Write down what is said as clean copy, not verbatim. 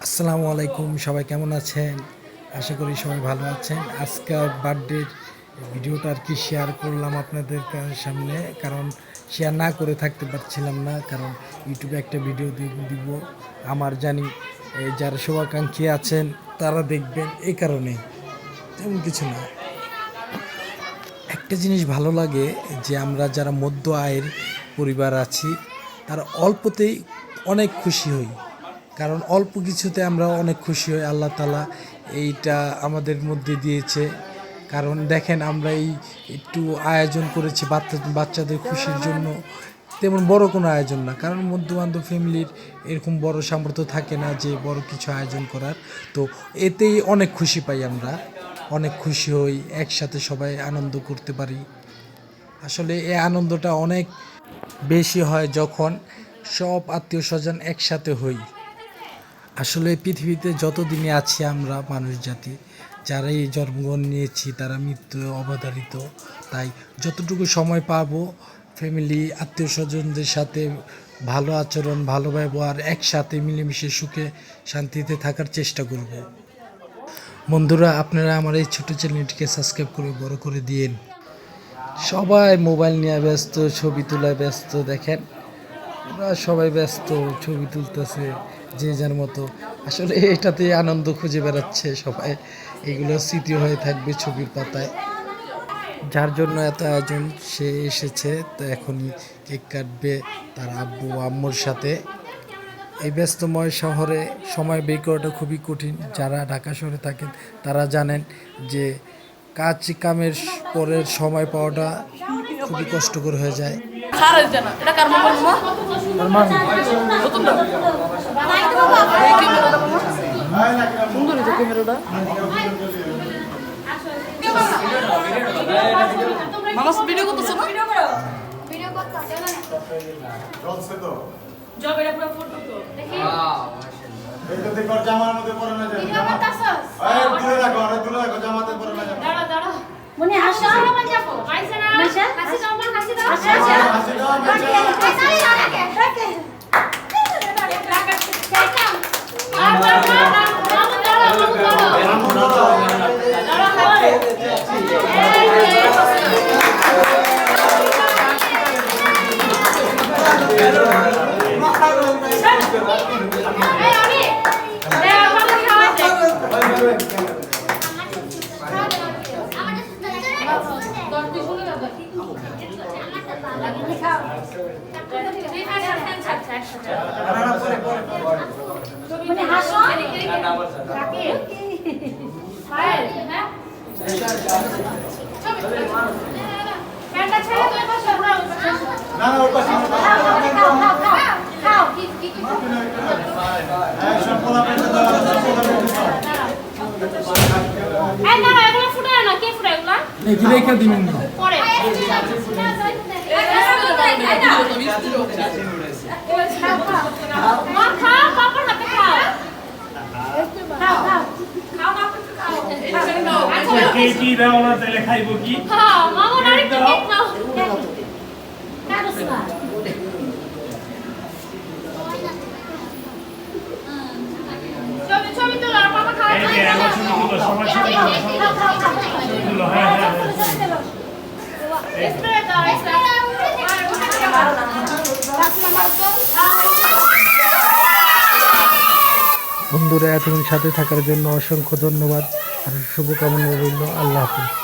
আসসালামু আলাইকুম, সবাই কেমন আছেন? আশা করি সবাই ভালো আছেন। আজকের বার্থডের ভিডিওটা আর কি শেয়ার করলাম আপনাদের সামনে, কারণ শেয়ার না করে থাকতে পারছিলাম না, কারণ ইউটিউবে একটা ভিডিও দিব আমার, জানি যারা শুভাকাঙ্ক্ষী আছেন তারা দেখবেন, এই কারণে তেমন কিছু না। একটা জিনিস ভালো লাগে যে আমরা যারা মধ্য আয়ের পরিবার আছি তারা অল্পতেই অনেক খুশি হই, কারণ অল্প কিছুতে আমরা অনেক খুশি হই। আল্লাহ তাআলা এইটা আমাদের মধ্যে দিয়েছে, কারণ দেখেন আমরা এই একটু আয়োজন করেছি বাচ্চাদের খুশির জন্য, তেমন বড় কোনো আয়োজন না, কারণ বন্ধুবান্ধব ফ্যামিলির এরকম বড় সামর্থ্য থাকে না যে বড় কিছু আয়োজন করার। তো এতেই অনেক খুশি পাই, আমরা অনেক খুশি হই, একসাথে সবাই আনন্দ করতে পারি। আসলে এই আনন্দটা অনেক বেশি হয় যখন সব আত্মীয় স্বজন একসাথে হই। আসলে পৃথিবীতে যতদিনই আছি আমরা মানুষ জাতি, যারা এই জন্মগ্রহণ নিয়েছি তারা মৃত্যু অবধারিত, তাই যতটুকু সময় পাবো ফ্যামিলি আত্মীয় স্বজনদের সাথে ভালো আচরণ, ভালো ব্যবহার, একসাথে মিলেমিশে সুখে শান্তিতে থাকার চেষ্টা করব। বন্ধুরা, আপনারা আমার এই ছোটো চ্যানেলটিকে সাবস্ক্রাইব করে বড় করে দিয়েন। সবাই মোবাইল নিয়ে ব্যস্ত, ছবি তোলায় ব্যস্ত, দেখেন ওরা সবাই ব্যস্ত, ছবি তুলতেছে যে যার মতো। আসলে এটাতে আনন্দ খুঁজে বেড়াচ্ছে সবাই, এগুলো স্মৃতি হয়ে থাকবে ছবির পাতায়। যার জন্য এত আয়োজন, সে এসেছে, তো এখনই কেক কাটবে তার আব্বু আম্মুর সাথে। এই ব্যস্তময় শহরে সময় বের করাটা খুবই কঠিন। যারা ঢাকা শহরে থাকেন তারা জানেন যে কামের পরের সময় পাওয়াটা খুবই কষ্টকর হয়ে যায়। মনে হাসো যাবো আইসা না হাসি দাও মা হাসি দাও হাসি দাও মানে হাসো কাকে পায়েল হ্যাঁ ক্যান্ডা ছেড়ে তুই বসো না ওর পাশে খাও কি এই সব পোলা পেটে দাও এই না এগুলো ফুটায় না, কে ফুটায় এগুলো? এই কি রেখে দিবেন না পরে মা খাও, পাপড় হাতে খাও, খাও খাও খাও পাপড় খাও, আচ্ছা কেকি দাও না, তাহলে খাইবো কি? খাও মামু নারী কেক নাও কেন সুমা ছবি তোলো আর পাপা খাও, এই যে আমার ছবি তুলো, সবার ছবি তুলো, হ্যাঁ হ্যাঁ স্প্রে দাও স্প্রে বন্ধুরা, এতক্ষণ সাথে থাকার জন্য অসংখ্য ধন্যবাদ আর শুভকামনা রইল। আল্লাহ হাফিজ।